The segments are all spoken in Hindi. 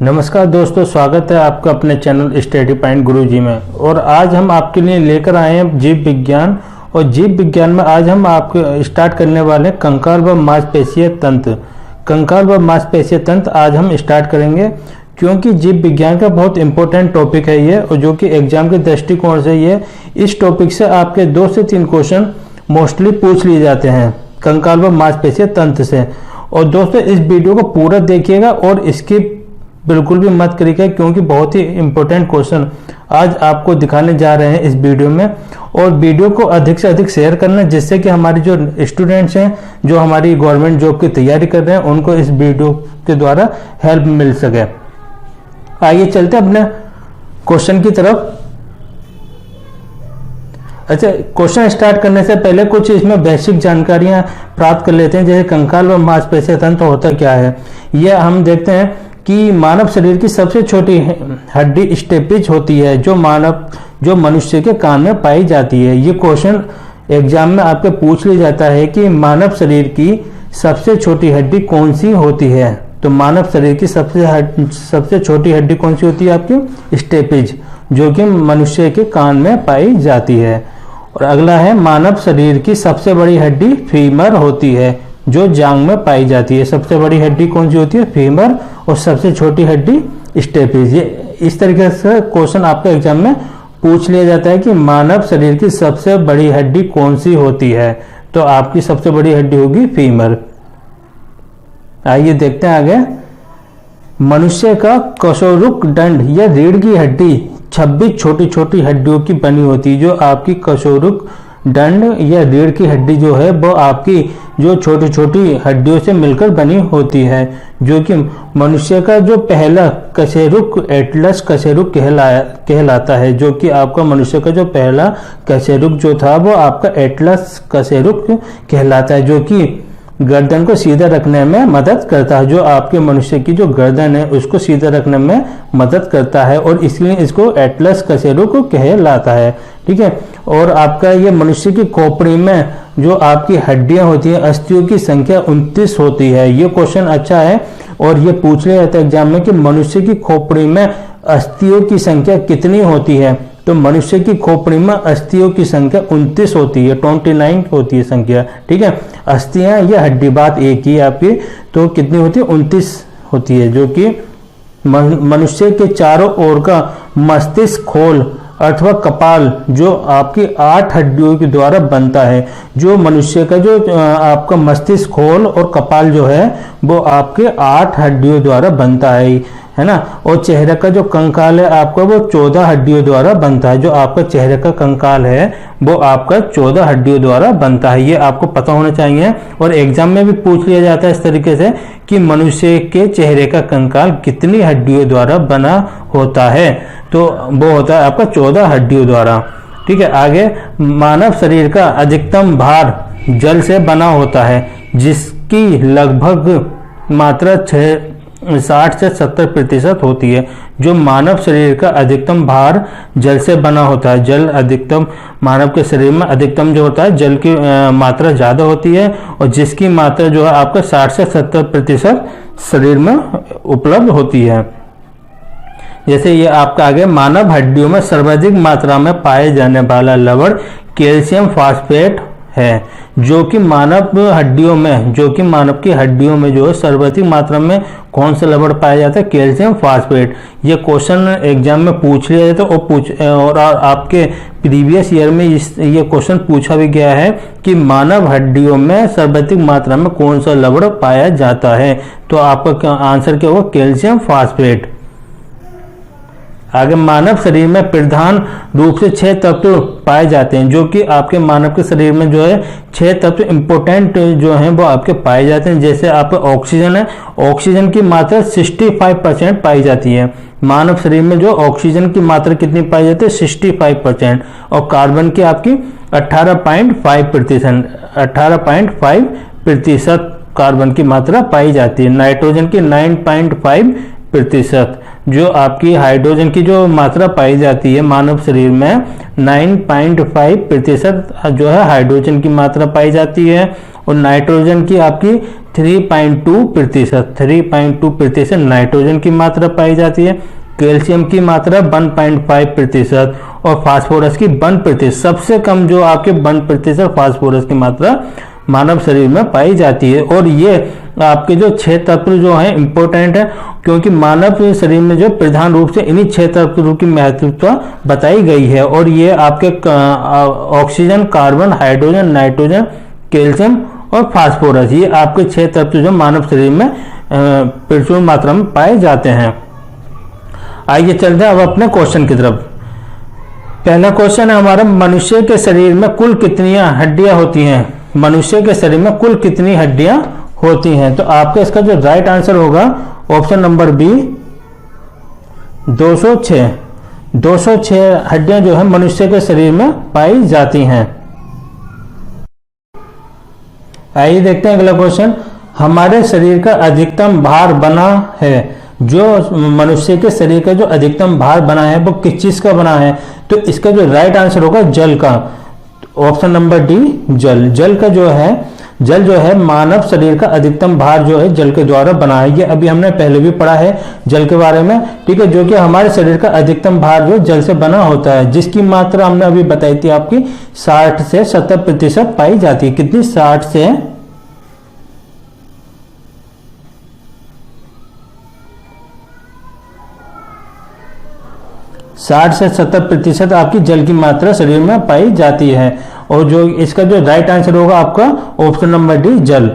नमस्कार दोस्तों, स्वागत है आपका अपने चैनल स्टडी पॉइंट गुरुजी में। और आज हम आपके लिए लेकर आए हैं जीव विज्ञान। और जीव विज्ञान में आज हम आपको स्टार्ट करने वाले हैं कंकाल व मांसपेशीय तंत्र। कंकाल व मांसपेशीय तंत्र आज हम स्टार्ट करेंगे, क्योंकि जीव विज्ञान का बहुत इंपॉर्टेंट टॉपिक है ये, और जो कि एग्जाम के दृष्टिकोण से ये इस टॉपिक से आपके 2 से 3 क्वेश्चन मोस्टली पूछ लिए जाते हैं कंकाल व मांसपेशीय तंत्र से। और दोस्तों इस वीडियो को पूरा देखिएगा और इसकी बिल्कुल भी मत करिएगा, क्योंकि बहुत ही इंपॉर्टेंट क्वेश्चन आज आपको दिखाने जा रहे हैं इस वीडियो में। और वीडियो को अधिक से अधिक शेयर करना, जिससे कि हमारे जो स्टूडेंट्स हैं, जो हमारी गवर्नमेंट जॉब की तैयारी कर रहे हैं, उनको इस वीडियो के द्वारा हेल्प मिल सके। आइए चलते हैं अपने क्वेश्चन की तरफ। अच्छा, क्वेश्चन स्टार्ट करने से पहले कुछ इसमें बेसिक जानकारियां प्राप्त कर लेते हैं, जैसे कंकाल व मांसपेशीय तंत्र होता क्या है। यह हम देखते हैं कि मानव शरीर की सबसे छोटी हड्डी स्टेपिज होती है, जो मनुष्य के कान में पाई जाती है। ये क्वेश्चन एग्जाम में आपके पूछ लिया जाता है कि मानव शरीर की सबसे छोटी हड्डी कौन सी होती है। तो मानव शरीर की सबसे छोटी हड्डी कौन सी होती है आपकी? स्टेपिज, जो कि मनुष्य के कान में पाई जाती है। और अगला है, मानव शरीर की सबसे बड़ी हड्डी फीमर होती है, जो जांघ में पाई जाती है। सबसे बड़ी हड्डी कौन सी होती है? फीमर। और सबसे छोटी हड्डी स्टेपिज। ये इस तरीके से क्वेश्चन आपके एग्जाम में पूछ लिया जाता है कि मानव शरीर की सबसे बड़ी हड्डी कौन सी होती है। तो आपकी सबसे बड़ी हड्डी होगी फीमर। आइए देखते हैं आगे। मनुष्य का कशेरुक दंड या रीढ़ की हड्डी 26 छोटी छोटी हड्डियों की बनी होती है। जो आपकी कशेरुक दंड या रीढ़ की हड्डी जो है, वो आपकी जो छोटी छोटी हड्डियों से मिलकर बनी होती है, जो कि मनुष्य का जो पहला कशेरुक एटलस कशेरुक कहलाता है। जो कि आपका मनुष्य का जो पहला कशेरुक जो था, वो आपका एटलस कशेरुक कहलाता है, जो कि गर्दन को सीधा रखने में मदद करता है। जो आपके मनुष्य की जो गर्दन है, उसको सीधा रखने में मदद करता है, और इसलिए इसको एटलस कशेरुक कहलाता है। ठीक है। और आपका ये मनुष्य की खोपड़ी में जो आपकी हड्डियां होती हैं, अस्थियों की संख्या 29 होती है। ये क्वेश्चन अच्छा है, और ये पूछ लिया जाता है एग्जाम में कि मनुष्य की खोपड़ी में अस्थियों की संख्या कितनी होती है। तो मनुष्य की खोपड़ी में अस्थियों की संख्या 29 होती है, 29 होती है संख्या। ठीक है। अस्थियां या हड्डी, बात एक ही है आपकी। तो कितनी होती है? 29 होती है, जो कि मनुष्य के चारों ओर का मस्तिष्क खोल अथवा कपाल, जो आपकी 8 हड्डियों के द्वारा बनता है। जो मनुष्य का जो आपका मस्तिष्क खोल और कपाल जो है, वो आपके 8 हड्डियों द्वारा बनता है ना। और चेहरे का जो कंकाल है आपका, वो 14 हड्डियों द्वारा बनता है। जो आपका चेहरे का कंकाल है, वो आपका 14 हड्डियों द्वारा बनता है। ये आपको पता होना चाहिए। और एग्जाम में भी पूछ लिया जाता है इस तरीके से कि मनुष्य के चेहरे का कंकाल कितनी हड्डियों द्वारा बना होता है। तो वो होता है आपका 14 हड्डियों द्वारा। ठीक है। आगे, मानव शरीर का अधिकतम भार जल से बना होता है, जिसकी लगभग मात्रा 60 से 70% होती है। जो मानव शरीर का अधिकतम भार जल से बना होता है। जल अधिकतम, मानव के शरीर में अधिकतम जो होता है, जल की मात्रा ज़्यादा होती है, और जिसकी मात्रा जो है आपका 60 से 70% शरीर में उपलब्ध होती है। जैसे ये आपका आगे, मानव हड्डियों में सर्वाधिक मात्रा में पाए जाने वाला लवण कैल्शियम फॉस्फेट है। जो कि मानव हड्डियों में, जो कि मानव की हड्डियों में जो है सर्वाधिक मात्रा में कौन सा लवण पाया जाता है? Calcium phosphate. ये क्वेश्चन एग्जाम में पूछ लिया जाता है, और आपके प्रीवियस ईयर में ये क्वेश्चन पूछा भी गया है कि मानव हड्डियों में सर्वाधिक मात्रा में कौन सा लवण पाया जाता है। तो आपका आंसर क्या होगा? Calcium phosphate. आगे, मानव शरीर में प्रधान रूप से 6 तत्व पाए जाते हैं। जो कि आपके मानव के शरीर में जो है 6 तत्व इंपॉर्टेंट जो हैं, वो आपके पाए जाते हैं। जैसे आपका ऑक्सीजन है, ऑक्सीजन की मात्रा 65% पाई जाती है। मानव शरीर में जो ऑक्सीजन की मात्रा कितनी पाई जाती है? 65%। और कार्बन की आपकी 18.5% कार्बन की मात्रा पाई जाती है। नाइट्रोजन की 9.5%। जो आपकी हाइड्रोजन की जो मात्रा पाई जाती है मानव शरीर में, 9.5% जो है हाइड्रोजन की मात्रा पाई जाती है। और नाइट्रोजन की आपकी 3.2%, 3.2% नाइट्रोजन की मात्रा पाई जाती है, कैल्शियम की मात्रा 1.5% और फास्फोरस की 1%। सबसे कम जो आपके 1% फास्फोरस की मात्रा मानव शरीर में पाई जाती है। और ये आपके जो 6 तत्व जो हैं इंपॉर्टेंट है, क्योंकि मानव शरीर में जो प्रधान रूप से इन्हीं 6 तत्वों की महत्वता बताई गई है। और ये आपके oxygen, carbon, hydrogen, nitrogen, calcium और फास्फोरस, ये आपके 6 तत्व जो मानव शरीर में प्रचुर मात्रा में पाए जाते हैं। आइए चलते हैं अब अपने क्वेश्चन की तरफ। पहला क्वेश्चन है हमारा, मनुष्य के शरीर में कुल कितनी हड्डियां होती हैं? मनुष्य के शरीर में कुल कितनी हड्डियां होती हैं? तो आपका इसका जो राइट आंसर होगा ऑप्शन नंबर बी 206। 206 हड्डियां जो है मनुष्य के शरीर में पाई जाती हैं। आइए देखते हैं अगला क्वेश्चन, हमारे शरीर का अधिकतम भार बना है, जो मनुष्य के शरीर का जो अधिकतम भार बना है वो किस चीज का बना है? तो इसका जो राइट आंसर होगा जल का, ऑप्शन नंबर डी जल। जल जो है मानव शरीर का अधिकतम भार जो है जल के द्वारा बना है। ये अभी हमने पहले भी पढ़ा है जल के बारे में, ठीक है, जो कि हमारे शरीर का अधिकतम भार जो जल से बना होता है, जिसकी मात्रा हमने अभी बताई थी आपकी 60 से 70% पाई जाती है। कितनी? 60 से 70% आपकी जल की मात्रा शरीर में पाई जाती है। और जो इसका जो राइट आंसर होगा आपका ऑप्शन नंबर डी जल।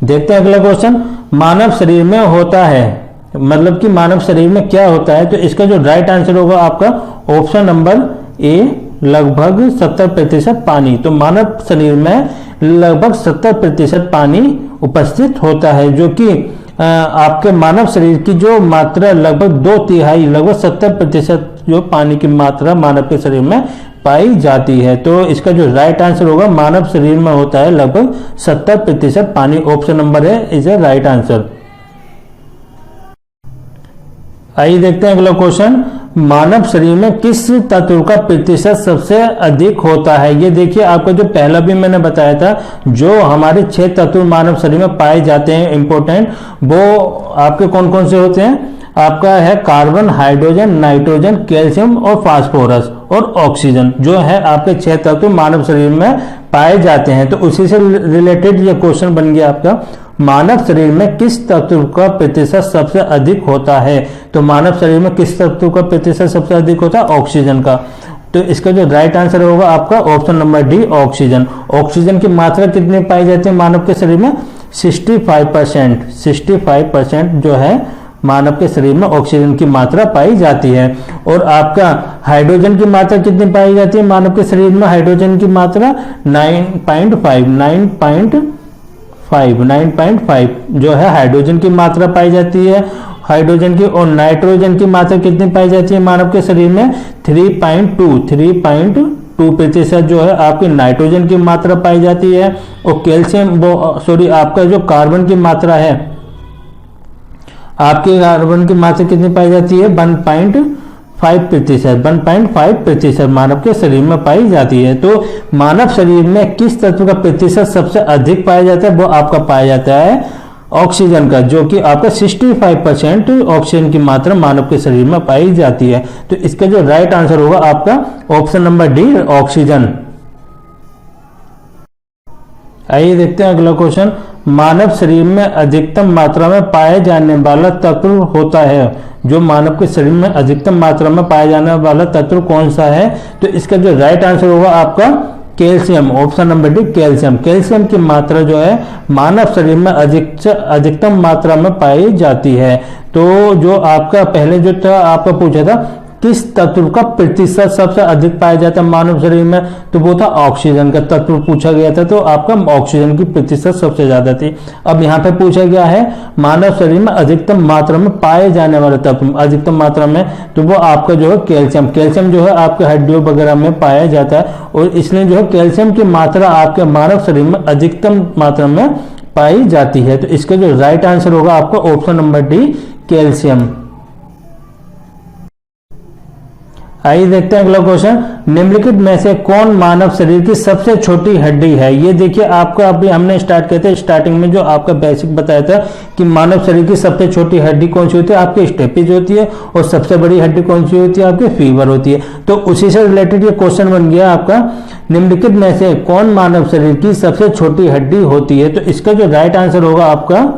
देखते हैं अगला क्वेश्चन, मानव शरीर में होता है, मतलब कि मानव शरीर में क्या होता है? तो इसका जो राइट आंसर होगा आपका ऑप्शन नंबर ए लगभग 70% पानी। तो मानव शरीर में लगभग 70% पानी उपस्थित होता है, जो कि आपके मानव शरीर की जो मात्रा लगभग 2/3 लगभग 70% जो पानी की मात्रा मानव के शरीर में पाई जाती है। तो इसका जो राइट आंसर होगा मानव शरीर में होता है लगभग 70% पानी। ऑप्शन नंबर है इज ए राइट आंसर। आइए देखते हैं अगला क्वेश्चन, मानव शरीर में किस तत्व का प्रतिशत सबसे अधिक होता है? ये देखिए आपका जो पहला भी मैंने बताया था, जो हमारे 6 तत्व मानव शरीर में पाए जाते हैं इंपॉर्टेंट, वो आपके कौन कौन से होते हैं? आपका है कार्बन, हाइड्रोजन, नाइट्रोजन, कैल्शियम और फास्फोरस और ऑक्सीजन, जो है आपके 6 तत्व मानव शरीर में पाए जाते हैं। तो उसी से रिलेटेड ये क्वेश्चन बन गया आपका, मानव शरीर में किस तत्व का प्रतिशत सबसे अधिक होता है? तो मानव शरीर में किस तत्व का प्रतिशत सबसे अधिक होता है? ऑक्सीजन का। तो इसका जो राइट आंसर होगा आपका option number D oxygen. Oxygen की मात्रा कितनी पाई जाती है मानव के शरीर में? 65%। 65% जो है मानव के शरीर में ऑक्सीजन की मात्रा पाई जाती है। और आपका हाइड्रोजन की मात्रा कितनी पाई जाती है मानव के शरीर में? हाइड्रोजन की मात्रा 9.5 जो है हाइड्रोजन की मात्रा पाई जाती है हाइड्रोजन की। और नाइट्रोजन की मात्रा कितनी पाई जाती है मानव के शरीर में? 3.2% जो है आपकी नाइट्रोजन की मात्रा पाई जाती है। और कैल्शियम आपका जो कार्बन की मात्रा है, आपके कार्बन की मात्रा कितनी पाई जाती है? 1.5% मानव के शरीर में पाई जाती है। तो मानव शरीर में किस तत्व का प्रतिशत सबसे अधिक पाया जाता है? वो आपका पाया जाता है ऑक्सीजन का, जो कि आपका 65% ऑक्सीजन की मात्रा मानव के शरीर में पाई जाती है। तो इसका जो राइट आंसर होगा आपका ऑप्शन नंबर डी ऑक्सीजन। आइए देखते हैं अगला क्वेश्चन, मानव शरीर में अधिकतम मात्रा में पाए जाने वाला तत्व होता है, जो मानव के शरीर में अधिकतम मात्रा में पाया जाने वाला तत्व कौन सा है? तो इसका जो राइट आंसर होगा आपका calcium, option number D calcium. Calcium की मात्रा जो है मानव शरीर में अधिकतम मात्रा में पाई जाती है। तो जो आपका पहले जो था आपका पूछा था किस तत्व का प्रतिशत सबसे अधिक पाया जाता है मानव शरीर में, तो वो था ऑक्सीजन का तत्व पूछा गया था। तो आपका ऑक्सीजन की प्रतिशत सबसे ज्यादा थी। अब यहाँ पे पूछा गया है मानव शरीर में अधिकतम मात्रा में पाए जाने वाला तत्व अधिकतम मात्रा में, तो वो आपका जो है कैल्शियम। कैल्शियम जो है आपके हड्डियों वगैरह में पाया जाता है और इसलिए जो है कैल्शियम की मात्रा आपके मानव शरीर में अधिकतम मात्रा में पाई जाती है। तो इसका जो राइट आंसर होगा आपका ऑप्शन नंबर डी कैल्शियम। आइए देखते हैं अगला क्वेश्चन। निम्नलिखित में से कौन मानव शरीर की सबसे छोटी हड्डी है? ये देखिए आपका अभी हमने स्टार्ट किया था स्टार्टिंग में जो आपका बेसिक बताया था कि मानव शरीर की सबसे छोटी हड्डी कौन सी होती है, आपकी स्टेपिज होती है, और सबसे बड़ी हड्डी कौन सी होती है, आपकी फीवर होती है। तो उसी से रिलेटेड ये क्वेश्चन बन गया आपका, निम्नलिखित में से कौन मानव शरीर की सबसे छोटी हड्डी होती है? तो इसका जो राइट आंसर होगा आपका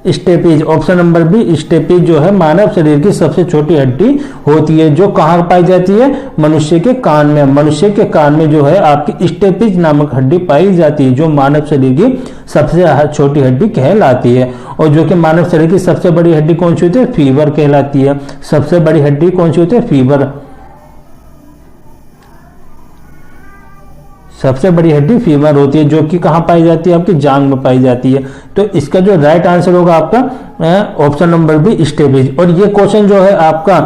stapes, option number B stapes जो है मानव शरीर की सबसे छोटी हड्डी होती है, जो कहाँ पाई जाती है, मनुष्य के कान में। मनुष्य के कान में जो है आपकी स्टेपीज नामक हड्डी पाई जाती है, जो मानव शरीर की सबसे छोटी हड्डी कहलाती है। और जो कि मानव शरीर की सबसे बड़ी हड्डी कौन सी होती है, फीवर कहलाती है। सबसे बड़ी हड्डी कौन सी होती है, फीवर। सबसे बड़ी हड्डी फीमर होती है, जो कि कहाँ पाई जाती है, आपकी जांघ में पाई जाती है। तो इसका जो राइट आंसर होगा आपका ऑप्शन नंबर बी स्टेपीज। और ये क्वेश्चन जो है आपका,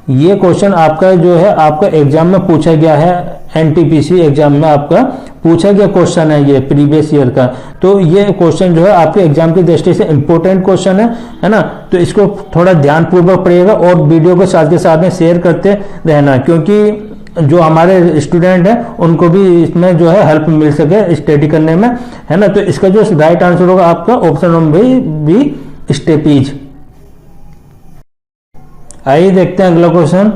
ये क्वेश्चन आपका जो है आपका एग्जाम में पूछा गया है, एनटीपीसी एग्जाम में आपका पूछा गया क्वेश्चन है ये प्रीवियस ईयर का। तो ये क्वेश्चन जो है आपके एग्जाम की दृष्टि से इंपॉर्टेंट क्वेश्चन है ना। तो इसको थोड़ा ध्यानपूर्वक पढ़िएगा और वीडियो को साथ के साथ में शेयर करते रहना, क्योंकि जो हमारे स्टूडेंट हैं उनको भी इसमें जो है हेल्प मिल सके स्टडी करने में, है ना। तो इसका जो राइट आंसर होगा आपका ऑप्शन नंबर बी स्टेपीज। आइए देखते हैं अगला क्वेश्चन।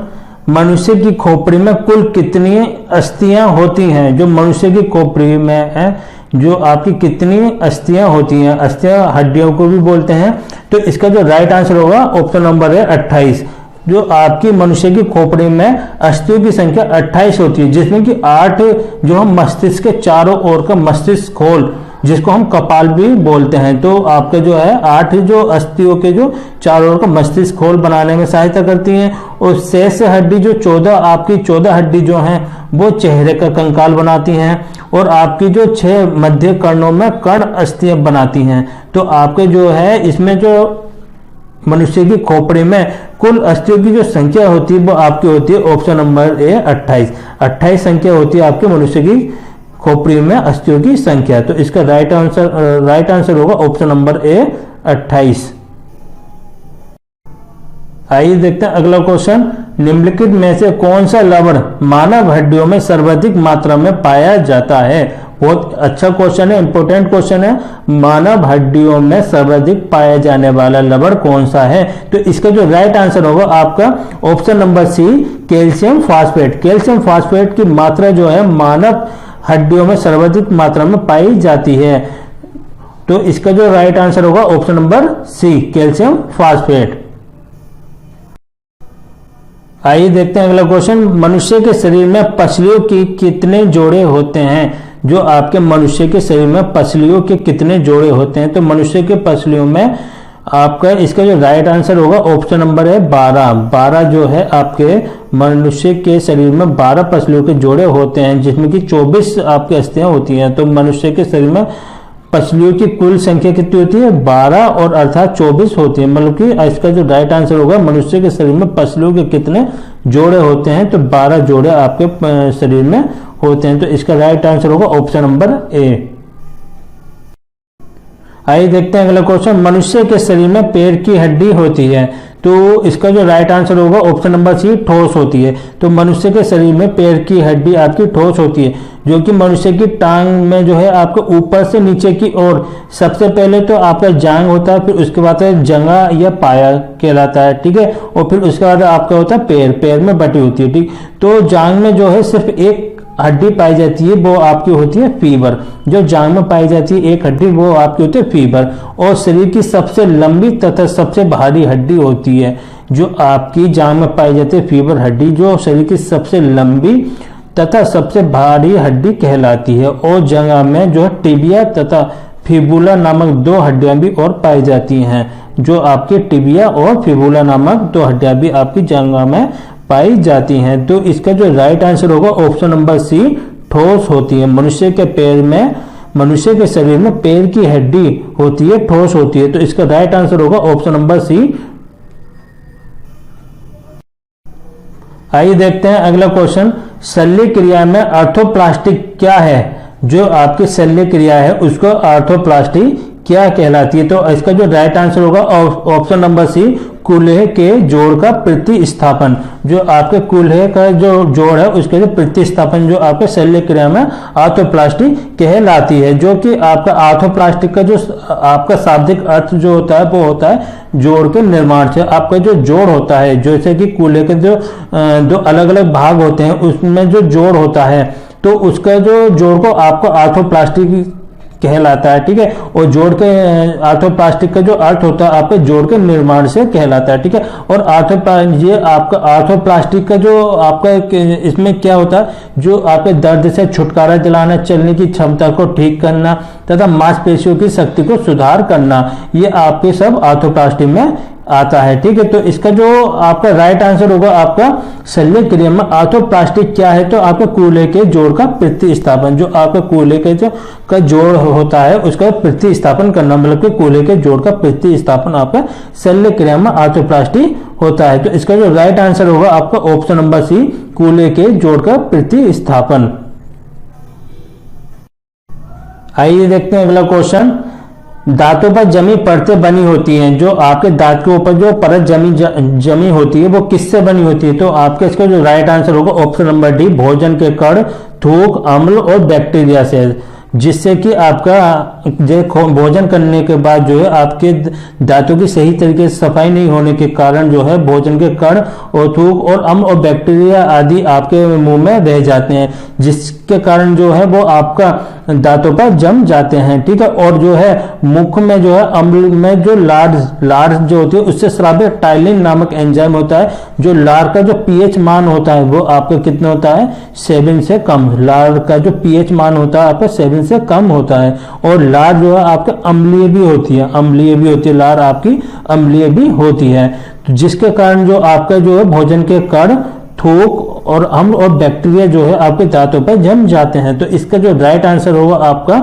मनुष्य की खोपड़ी में कुल कितनी अस्थियां होती हैं? जो मनुष्य की खोपड़ी में है, जो आपकी कितनी अस्थियां होती हैं, अस्थियां हड्डियों को भी बोलते हैं। तो इसका जो राइट आंसर होगा ऑप्शन नंबर है 28। जो आपकी मनुष्य की खोपड़ी में अस्थियों की संख्या 28 होती है, जिसमें कि 8 जो हम मस्तिष्क के चारों ओर का मस्तिष्क खोल, जिसको हम कपाल भी बोलते हैं। तो आपका जो है 8 जो अस्थियों के जो चारों ओर का मस्तिष्क खोल बनाने में सहायता करती हैं। और शेष हड्डी जो 14 आपकी 14 हड्डी जो हैं वो चेहरे का कंकाल बनाती हैं। और आपकी जो 6 मध्य कर्णों में कर्ण अस्थियां बनाती हैं। तो आपके जो है इसमें जो मनुष्य की खोपड़ी में कुल अस्थियों की जो संख्या होती है वो आपकी होती है ऑप्शन नंबर ए 28। 28 संख्या होती है आपके मनुष्य की खोपड़ी में अस्थियों की संख्या। तो इसका राइट आंसर होगा ऑप्शन नंबर ए 28। आइए देखते हैं अगला क्वेश्चन। निम्नलिखित में से कौन सा लवण मानव हड्डियों में सर्वाधिक मात्रा में पाया जाता है? बहुत अच्छा क्वेश्चन है, इंपॉर्टेंट क्वेश्चन है। मानव हड्डियों में सर्वाधिक पाया जाने वाला लवण कौन सा है? तो इसका जो राइट आंसर होगा आपका option number C calcium phosphate. Calcium phosphate की मात्रा जो है मानव हड्डियों में सर्वाधिक मात्रा में पाई जाती है। तो इसका जो राइट आंसर होगा option number C calcium phosphate. आइए देखते हैं अगला क्वेश्चन। मनुष्य के शरीर में पसलियों की कितने जोड़े होते हैं? जो आपके मनुष्य के शरीर में पसलियों के कितने जोड़े होते हैं? तो मनुष्य के पसलियों में आपका इसका जो राइट आंसर होगा ऑप्शन नंबर है 12। 12 जो है आपके मनुष्य के शरीर में 12 पसलियों के जोड़े होते हैं, जिसमें कि 24 आपकी अस्थियां होती हैं। तो मनुष्य के शरीर में पसलियों की कुल संख्या कितनी होती है? 12 और अर्थात 24 होती है। मतलब कि इसका जो राइट आंसर होगा मनुष्य के शरीर में पसलियों के कितने जोड़े होते हैं? तो 12 जोड़े आपके शरीर में होते हैं। तो इसका राइट आंसर होगा ऑप्शन नंबर ए। आइए देखते हैं अगला क्वेश्चन। मनुष्य के शरीर में पैर की हड्डी होती है। तो इसका जो राइट आंसर होगा ऑप्शन नंबर सी ठोस होती है। तो मनुष्य के शरीर में पैर की हड्डी आपकी ठोस होती है, जो कि मनुष्य की टांग में जो है आपके ऊपर से नीचे की ओर सबसे पहले तो आपका जांग होता है, फिर उसके बाद जंगा या पाया कहलाता है, ठीक है। और फिर उसके बाद आपका होता है पैर, पैर में बटी होती है, ठीक। तो जांग में जो है सिर्फ एक हड्डी पाई जाती है, वो आपकी होती है फीवर। जो जांघ में पाई जाती है एक हड्डी, वो आपकी होती है फीवर। और शरीर की सबसे लंबी तथा सबसे भारी हड्डी होती है जो आपकी जांघ में पाई जाती है फीवर हड्डी, जो शरीर की सबसे लंबी तथा सबसे भारी हड्डी कहलाती है। और जंघा में जो टिबिया तथा फिबुला नामक 2 हड्डियां भी और पाई जाती हैं। जो आपके टिबिया और फिबुला नामक 2 हड्डियां भी आपकी जंघा में पाई जाती हैं। तो इसका जो राइट आंसर होगा ऑप्शन नंबर सी ठोस होती है। मनुष्य के पैर में, मनुष्य के शरीर में पैर की हड्डी होती है, ठोस होती है। तो इसका राइट आंसर होगा ऑप्शन नंबर सी। आइए देखते हैं अगला क्वेश्चन। शल्य क्रिया में आर्थोप्लास्टी क्या है? जो आपकी शल्य क्रिया है उसको आर्थोप्लास्टी क्या कहलाती है? तो इसका जो राइट आंसर होगा ऑप्शन नंबर सी, कूल्हे के जोड़ का प्रतिस्थापन। जो आपके कूल्हे का जो जोड़ है उसके जो प्रतिस्थापन जो आपके शल्य क्रिया में आर्थोप्लास्टी कहलाती है। जो कि आपका आर्थोप्लास्टी का जो आपका शाब्दिक अर्थ जो होता है वो होता है जोड़ के निर्माण से। आपका जो जोड़ होता है, जैसे कि कूल्हे के जो दो अलग अलग भाग होते हैं उसमें जो जोड़ होता है तो उसका जो जोड़ को आपको आर्थोप्लास्टी कहलाता है, ठीक है। और जोड़ के आर्थोप्लास्टिक का जो अर्थ होता है आपके जोड़ के निर्माण से कहलाता है, ठीक है। और ये आपका आर्थोप्लास्टिक का जो आपका इसमें क्या होता है, जो आपके दर्द से छुटकारा दिलाना, चलने की क्षमता को ठीक करना तथा मांसपेशियों की शक्ति को सुधार करना, ये आपके सब आर्थोप्लास्टिक में आता है, ठीक है। तो इसका जो आपका राइट आंसर होगा आपका शल्य क्रिया में आर्थोप्लास्टी क्या है? तो आपके कूल्हे के जोड़ का प्रतिस्थापन। जो आपका कूल्हे के जो का जोड़ होता है उसका प्रतिस्थापन करना, मतलब कि कूल्हे के जोड़ का प्रतिस्थापन आपका शल्य क्रिया में आर्थोप्लास्टी होता है। तो इसका जो राइट आंसर होगा आपका ऑप्शन नंबर सी, कूल्हे के जोड़ का प्रतिस्थापन। आइए देखते हैं अगला क्वेश्चन। दांतों पर जमी परतें बनी होती हैं, जो आपके दांत के ऊपर जो परत जमी होती है वो किससे बनी होती है? तो आपके इसका जो राइट आंसर होगा ऑप्शन नंबर डी, भोजन के कण, थूक, अम्ल और बैक्टीरिया से। जिससे कि आपका भोजन करने के बाद जो है आपके दांतों की सही तरीके से सफाई नहीं होने के कारण जो है भोजन के कण और थूक और अम्ल और बैक्टीरिया आदि आपके मुंह में रह जाते हैं, जिसके कारण जो है वो आपका दांतों पर जम जाते हैं, ठीक है। और जो है मुख में जो है अम्ल में जो लार जो होती है उससे स्रावित टाइलिन नामक एंजाइम होता है। जो लार का जो पीएच मान होता है वो आपका कितना होता है? 7 से कम। लार का जो पीएच मान होता है आपका 7 से कम होता है। और लार जो है आपके अम्लीय भी होती है, लार आपकी अम्लीय भी होती है। तो जिसके कारण जो आपका जो है भोजन के कण, थूक और अम्ल और बैक्टीरिया जो है आपके दांतों पर जम जाते हैं। तो इसका जो राइट आंसर होगा आपका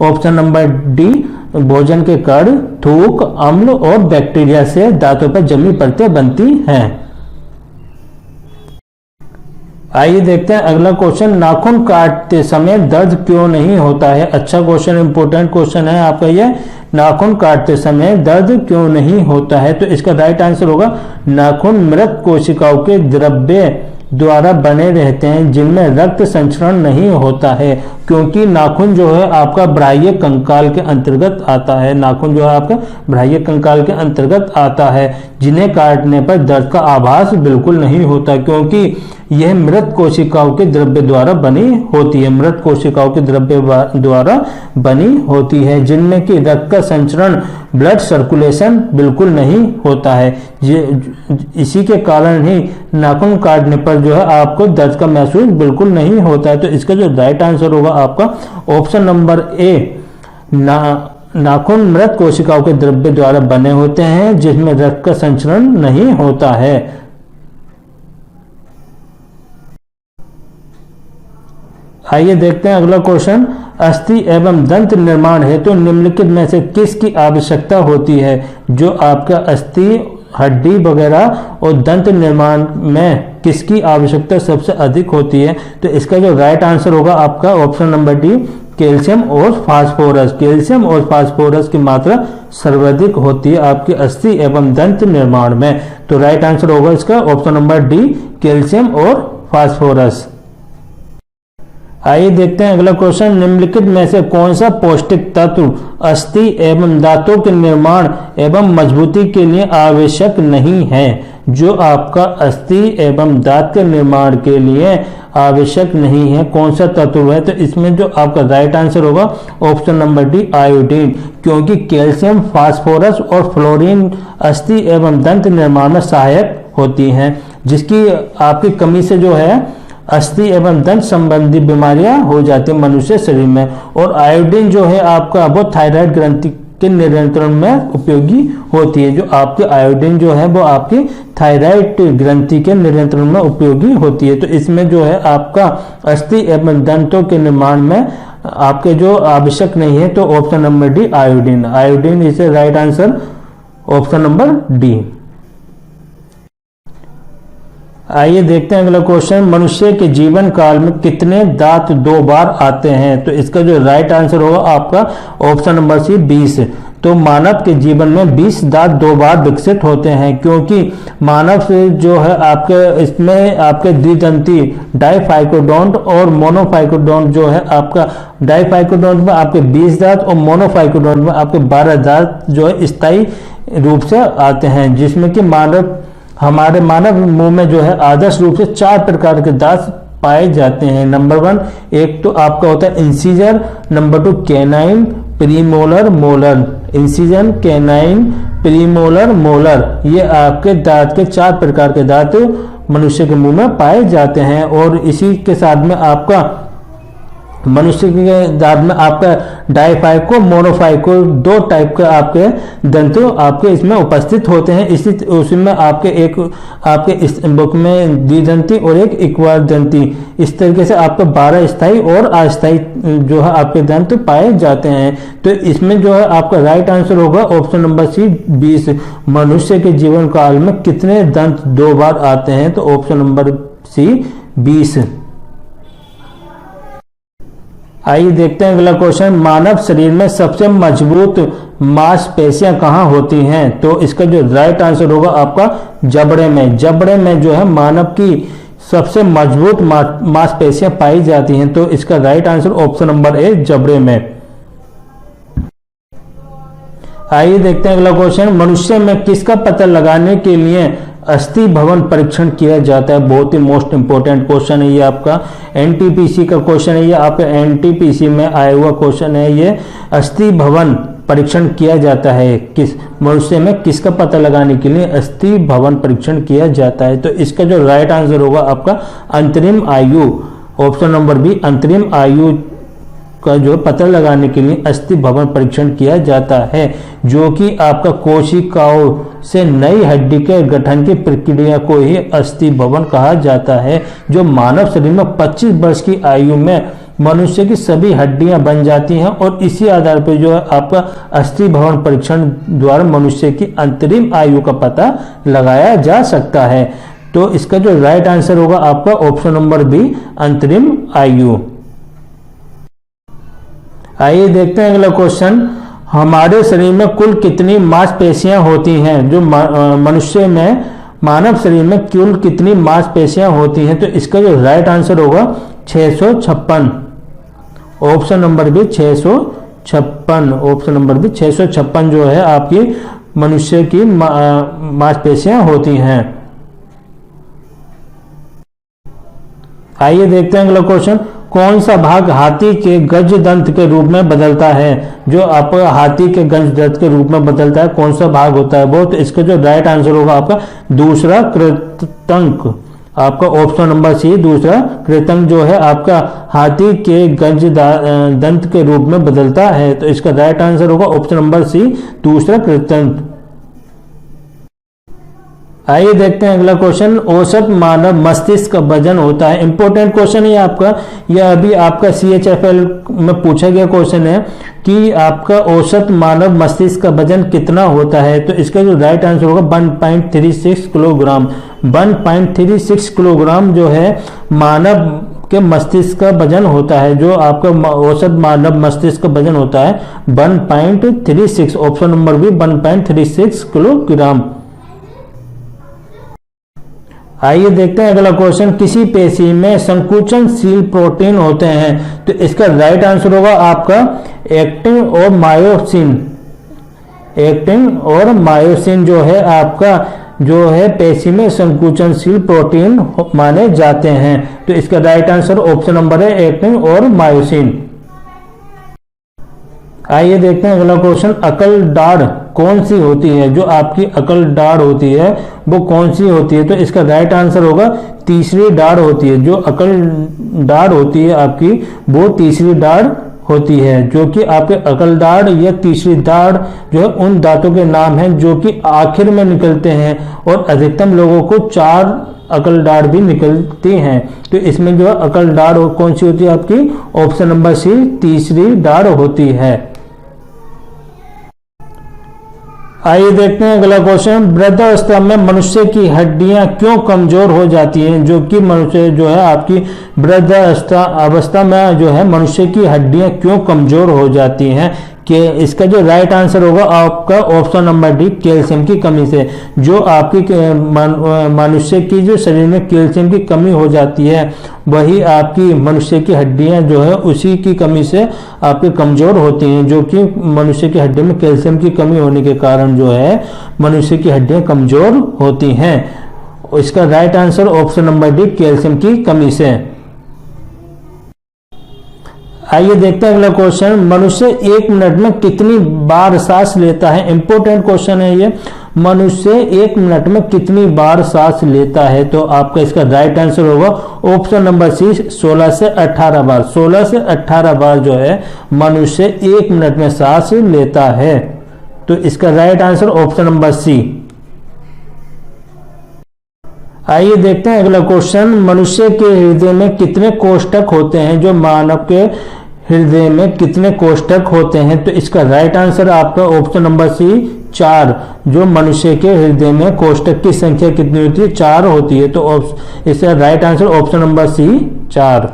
ऑप्शन नंबर डी, भोजन के कण, थूक, अम्ल और बैक्टीरिया से दांतों पर जमी परतें बनती हैं। आइए देखते हैं अगला क्वेश्चन। नाखून काटते समय दर्द क्यों नहीं होता है? अच्छा क्वेश्चन, इंपोर्टेंट क्वेश्चन है आपका ये। नाखून काटते समय दर्द क्यों नहीं होता है? तो इसका राइट आंसर होगा नाखून मृत कोशिकाओं के द्रव्य द्वारा बने रहते हैं जिनमें रक्त संचरण नहीं होता है। क्योंकि नाखून जो है आपका बाह्य कंकाल के अंतर्गत आता है, नाखून जो है आपका बाह्य कंकाल के अंतर्गत आता है, जिन्हें काटने पर दर्द का आभास बिल्कुल नहीं होता, क्योंकि यह मृत कोशिकाओं के द्रव्य द्वारा बनी होती है, मृत कोशिकाओं के द्रव्य द्वारा बनी होती है, जिनमें कि रक्त का संचरण, ब्लड सर्कुलेशन बिल्कुल नहीं होता है। इसी के कारण ही नाखून काटने पर जो है आपको दर्द का महसूस बिल्कुल नहीं होता है। तो इसका जो राइट आंसर होगा आपका ऑप्शन नंबर ए, नाखून मृत कोशिकाओं के द्रव्य द्वारा बने होते हैं जिसमें रक्त का संचरण नहीं होता है। आइए देखते हैं अगला क्वेश्चन। अस्थि एवं दंत निर्माण हेतु निम्नलिखित में से किसकी आवश्यकता होती है? जो आपका अस्थि, हड्डी वगैरह और दंत निर्माण में किसकी आवश्यकता सबसे अधिक होती है? तो इसका जो राइट आंसर होगा आपका ऑप्शन नंबर डी, कैल्शियम और फास्फोरस। कैल्शियम और फास्फोरस की मात्रा सर्वाधिक होती है आपकी अस्थि एवं दंत निर्माण में। तो राइट आंसर होगा इसका ऑप्शन नंबर डी, कैल्शियम और फास्फोरस। आइए देखते हैं अगला क्वेश्चन। निम्नलिखित में से कौन सा पौष्टिक तत्व अस्थि एवं दांतों के निर्माण एवं मजबूती के लिए आवश्यक नहीं है? जो आपका अस्थि एवं दांत के निर्माण के लिए आवश्यक नहीं है, कौन सा तत्व है? तो इसमें जो आपका राइट आंसर होगा ऑप्शन नंबर डी, आयोडीन। क्योंकि कैल्शियम, फास्फोरस और फ्लोरीन अस्थि एवं दंत निर्माण में सहायक होती हैं, जिसकी आपकी कमी से जो है अस्थि एवं दंत संबंधी बीमारियां हो जाती है मनुष्य शरीर में। और आयोडीन जो है आपका वो थायराइड ग्रंथि के नियंत्रण में उपयोगी होती है। जो आपके आयोडीन जो है वो आपकी थायराइड ग्रंथि के नियंत्रण में उपयोगी होती है। तो इसमें जो है आपका अस्थि एवं दंतों के निर्माण में आपके जो आवश्यक नहीं है, तो option number D, iodine. Iodine is right answer, option number D. आइए देखते हैं अगला क्वेश्चन, मनुष्य के जीवन काल में कितने दांत 2 बार आते हैं? तो इसका जो राइट आंसर होगा आपका ऑप्शन नंबर सी 20। तो मानव के जीवन में 20 दांत 2 बार विकसित होते हैं, क्योंकि मानव से जो है आपके इसमें आपके द्विदंती डाइफाइकोडोंट और मोनोफाइकोडोंट जो है आपका डाइफाइकोडोंट में आपके 20 दांत और मोनोफाइकोडोंट में आपके 12 दांत जो है स्थायी रूप से आते हैं, जिसमें कि हमारे मानव मुंह में जो है आदर्श रूप से 4 प्रकार के दांत पाए जाते हैं। नंबर 1 एक तो आपका होता है incisor, number 2 canine, premolar, molar. Incision, canine, premolar, molar, ये आपके दांत के 4 प्रकार के दांत मनुष्य के मुंह में पाए जाते हैं। और इसी के साथ में आपका मनुष्य के दांत में आपका डाइफाइको, मोनोफाइको 2 टाइप के आपके दंत आपके इसमें उपस्थित होते हैं। इसी उसमें आपके इस बुक में द्विदंती और एक इक्वादंती, इस तरीके से आपके 12 स्थायी और अस्थायी जो है आपके दंत पाए जाते हैं। तो इसमें जो है आपका राइट आंसर होगा ऑप्शन नंबर सी 20। मनुष्य के जीवन काल में कितने दंत 2 बार आते हैं? तो ऑप्शन नंबर सी 20। आइए देखते हैं अगला क्वेश्चन, मानव शरीर में सबसे मजबूत मांसपेशियां कहाँ होती हैं? तो इसका जो राइट आंसर होगा आपका जबड़े में। जबड़े में जो है मानव की सबसे मजबूत मांसपेशियां पाई जाती हैं। तो इसका right answer option number A जबड़े में। आइए देखते हैं अगला क्वेश्चन, मनुष्य में किसका पता लगाने के लिए अस्थि भवन परीक्षण किया जाता है? बहुत ही मोस्ट इंपोर्टेंट क्वेश्चन है ये, आपका एनटीपीसी का क्वेश्चन है ये, आपका एनटीपीसी में आया हुआ क्वेश्चन है ये। अस्थि भवन परीक्षण किया जाता है किस मनुष्य में, किसका पता लगाने के लिए अस्थि भवन परीक्षण किया जाता है? तो इसका जो राइट आंसर होगा आपका अंतरिम आयु, ऑप्शन नंबर बी अंतरिम आयु का जो पता लगाने के लिए अस्थि भवन परीक्षण किया जाता है, जो कि आपका कोशिकाओं से नई हड्डी के गठन की प्रक्रिया को ही अस्थि भवन कहा जाता है। जो मानव शरीर में 25 वर्ष की आयु में मनुष्य की सभी हड्डियां बन जाती हैं, और इसी आधार पर जो है आपका अस्थि भवन परीक्षण द्वारा मनुष्य की अंतरिम आयु का पता लगाया जा सकता है। तो इसका जो राइट आंसर होगा आपका ऑप्शन नंबर बी अंतरिम आयु। आइए देखते हैं अगला क्वेश्चन, हमारे शरीर में कुल कितनी मांसपेशियां होती हैं? जो मनुष्य में मानव शरीर में कुल कितनी मांसपेशियां होती हैं? तो इसका जो राइट आंसर होगा 656, option number B 656, option number B 656 जो है आपकी मनुष्य की मांसपेशियां होती हैं। आइए देखते हैं अगला क्वेश्चन, कौन सा भाग हाथी के गज दंत के रूप में बदलता है? जो आपका हाथी के गज दंत के रूप में बदलता है, कौन सा भाग होता है वो? तो इसका जो राइट आंसर होगा आपका दूसरा कृतंक, आपका ऑप्शन नंबर सी दूसरा कृतंक जो है आपका हाथी के गज दंत के रूप में बदलता है। तो इसका राइट आंसर होगा ऑप्शन नंबर सी दूसरा कृतंक। आइए देखते हैं अगला क्वेश्चन, औसत मानव मस्तिष्क का वजन होता है। इंपॉर्टेंट क्वेश्चन है आपका, यह अभी आपका CHFL में पूछा गया क्वेश्चन है कि आपका औसत मानव मस्तिष्क का वजन कितना होता है? तो इसका जो राइट आंसर होगा 1.36 किलोग्राम। 1.36 किलोग्राम जो है मानव के मस्तिष्क का वजन होता है। जो आपका औसत मानव मस्तिष्क का वजन होता है 1.36, ऑप्शन नंबर बी 1.36 किलोग्राम। आइए देखते हैं अगला क्वेश्चन, किसी पेशी में संकुचनशील प्रोटीन होते हैं? तो इसका राइट आंसर होगा आपका एक्टिन और मायोसिन। एक्टिन और मायोसिन जो है आपका जो है पेशी में संकुचनशील प्रोटीन माने जाते हैं। तो इसका राइट आंसर ऑप्शन नंबर है एक्टिन और मायोसिन। आइए देखते हैं अगला क्वेश्चन, अकल दाढ़ कौन सी होती है? जो आपकी अकल दाढ़ होती है वो कौन सी होती है? तो इसका राइट आंसर होगा तीसरी दाढ़ होती है। जो अकल दाढ़ होती है आपकी वो तीसरी दाढ़ होती है। जो कि आपके अकल दाढ़ या तीसरी दाढ़ जो है उन दांतों के नाम हैं जो कि आखिर में निकलते हैं, और अधिकतम लोगों को 4 अकल दाढ़ भी निकलती हैं। तो इसमें जो है अकल दाढ़ कौन सी होती है आपकी? ऑप्शन नंबर सी तीसरी दाढ़ होती है। आइए देखते हैं अगला क्वेश्चन। वृद्धावस्था में मनुष्य की हड्डियां क्यों कमजोर हो जाती हैं? जो कि मनुष्य जो है आपकी वृद्धावस्था में जो है मनुष्य की हड्डियां क्यों कमजोर हो जाती हैं? कि इसका जो राइट आंसर होगा आपका ऑप्शन नंबर डी, कैल्शियम की कमी से। जो आपकी मनुष्य की जो शरीर में कैल्शियम की कमी हो जाती है वही आपकी मनुष्य की हड्डियां जो है उसी की कमी से आपके कमजोर होती हैं। जो कि मनुष्य की हड्डियों में कैल्शियम की कमी होने के कारण जो है मनुष्य की हड्डियां कमजोर होती हैं। इसका right answer option number D, calcium की कमी से। आइए देखते हैं अगला क्वेश्चन। मनुष्य 1 मिनट में कितनी बार सांस लेता है? इंपॉर्टेंट क्वेश्चन है ये। मनुष्य 1 मिनट में कितनी बार सांस लेता है? तो आपका इसका राइट आंसर होगा ऑप्शन नंबर सी, 16 से 18 बार। 16 से 18 बार जो है मनुष्य 1 मिनट में सांस लेता है। तो इसका right answer option number C. आइए देखते हैं अगला क्वेश्चन। मनुष्य के हृदय में कितने कोष्ठक होते हैं? जो मानव के हृदय में कितने कोष्ठक होते हैं? तो इसका राइट आंसर आपका ऑप्शन नंबर सी, 4। जो मनुष्य के हृदय में कोष्ठक की संख्या कितनी होती है? 4 होती है। तो इसका right answer option number C, 4।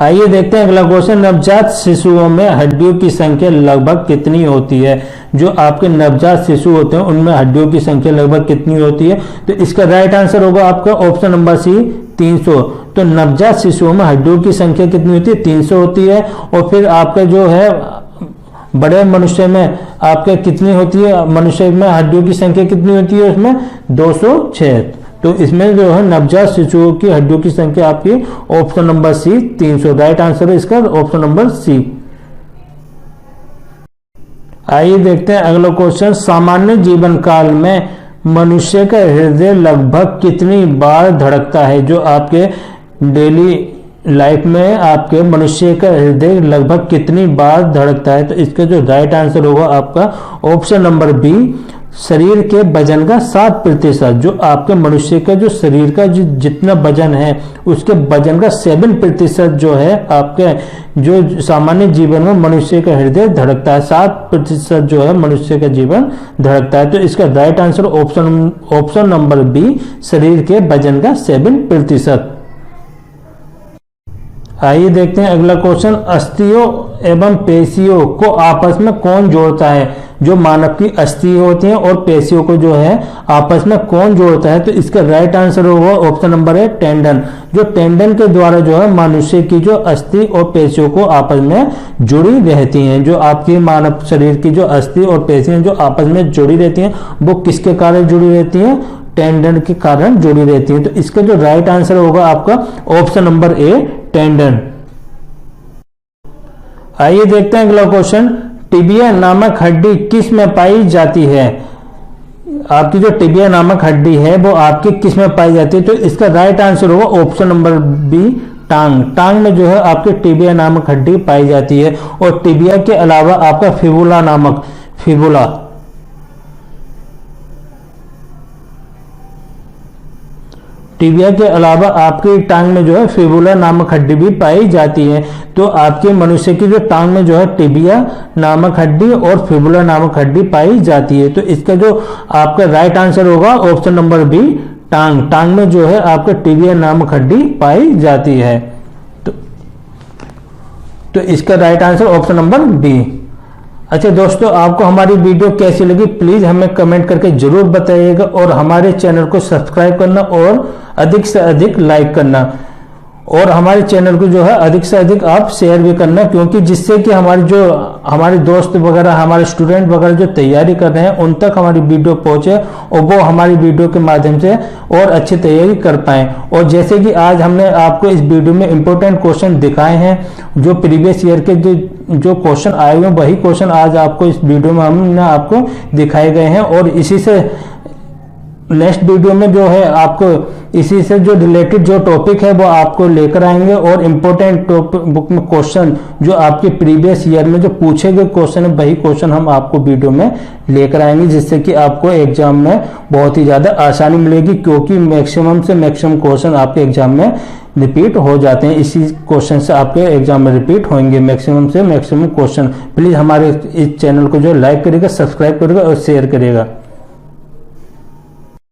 आइए देखते हैं अगला क्वेश्चन। नवजात शिशुओं में हड्डियों की संख्या लगभग कितनी होती है? जो आपके नवजात शिशु होते हैं उनमें हड्डियों की संख्या लगभग कितनी होती है? तो इसका राइट आंसर होगा आपका ऑप्शन नंबर सी, 300। तो नवजात शिशुओं में हड्डियों की संख्या कितनी होती है? 300 होती है। और फिर आपका जो है बड़े मनुष्य में आपके कितनी होती है? मनुष्य में हड्डियों की संख्या कितनी होती है? उसमें 206। तो इसमें जो है नवजात शिशुओं की हड्डियों की संख्या आपकी option number C, 300। Right answer है इसका ऑप्शन नंबर सी। आइए देखते हैं अगला क्वेश्चन। सामान्य जीवन काल में मनुष्य का हृदय लगभग कितनी बार धड़कता है? जो आपके डेली लाइफ में आपके मनुष्य का हृदय लगभग कितनी बार धड़कता है? तो इसका जो राइट आंसर होगा आपका ऑप्शन नंबर बी, शरीर के वजन का 7%। जो आपके मनुष्य का जो शरीर का जितना वजन है उसके वजन का 7% जो है आपके जो सामान्य जीवन में मनुष्य का हृदय धड़कता है। 7% जो है मनुष्य का जीवन धड़कता है। तो इसका right answer option number B, शरीर के वजन का 7%। आइए देखते हैं अगला क्वेश्चन। अस्थियों एवं पेशियों को आपस में कौन जोड़ता है? जो मानव की अस्थि होती हैं और पेशियों को जो है आपस में कौन जोड़ता है? तो इसका राइट आंसर होगा ऑप्शन नंबर है, टेंडन। जो टेंडन के द्वारा जो है मनुष्य की जो अस्थि और पेशियों को आपस में जुड़ी रहती हैं। जो आपकी मानव शरीर की जो अस्थि और पेशियां जो आपस में जुड़ी रहती हैं वो किसके कारण जुड़ी रहती हैं? टेंडन के कारण जुड़ी रहती हैं। तो इसका जो राइट आंसर होगा आपका ऑप्शन नंबर ए, टेंडन। आइए देखते हैं अगला क्वेश्चन। टिबिया नामक हड्डी किस में पाई जाती है? आपकी जो टिबिया नामक हड्डी है वो आपकी किस में पाई जाती है? तो इसका राइट आंसर होगा ऑप्शन नंबर बी, टांग। टांग में जो है आपके टिबिया नामक हड्डी पाई जाती है। और टिबिया के अलावा आपका फिबुला नामक टिबिया के अलावा आपकी टांग में जो है फिबुला नामक हड्डी भी पाई जाती है। तो आपके मनुष्य की जो टांग में जो है टिबिया नामक हड्डी और फिबुला नामक हड्डी पाई जाती है। तो इसका जो आपका राइट आंसर होगा ऑप्शन नंबर बी, टांग। टांग में जो है आपका टिबिया नामक हड्डी पाई जाती है। तो इसका right answer option number B. अच्छा दोस्तों, आपको हमारी वीडियो कैसी लगी प्लीज हमें कमेंट करके जरूर बताइएगा और हमारे चैनल को सब्सक्राइब करना और अधिक से अधिक लाइक करना और हमारे चैनल को जो है अधिक से अधिक आप शेयर भी करना, क्योंकि जिससे कि हमारे दोस्त वगैरह, हमारे स्टूडेंट वगैरह जो तैयारी कर रहे हैं उन तक हमारी वीडियो पहुंचे और वो हमारी वीडियो के माध्यम से और अच्छी तैयारी कर पाएं। और जैसे कि आज हमने आपको इस वीडियो में इंपॉर्टेंट क्वेश्चन दिखाए हैं, जो प्रीवियस ईयर के जो क्वेश्चन आए हुए वही क्वेश्चन आज आपको इस वीडियो में हमने आपको दिखाए गए हैं। और इसी से नेक्स्ट वीडियो में जो है आपको इसी से जो रिलेटेड जो टॉपिक है वो आपको लेकर आएंगे, और इम्पोर्टेंट बुक में क्वेश्चन जो आपके प्रीवियस ईयर में जो पूछे गए क्वेश्चन है वही क्वेश्चन हम आपको वीडियो में लेकर आएंगे, जिससे कि आपको एग्जाम में बहुत ही ज़्यादा आसानी मिलेगी, क्योंकि मैक्सिमम से मैक्सिमम क्वेश्चन आपके एग्जाम में रिपीट हो जाते हैं। इसी क्वेश्चन से आपके एग्जाम में रिपीट होंगे मैक्सिमम से मैक्सिमम क्वेश्चन। प्लीज़ हमारे इस चैनल को जो लाइक करिएगा, सब्सक्राइब करिएगा और शेयर करिएगा।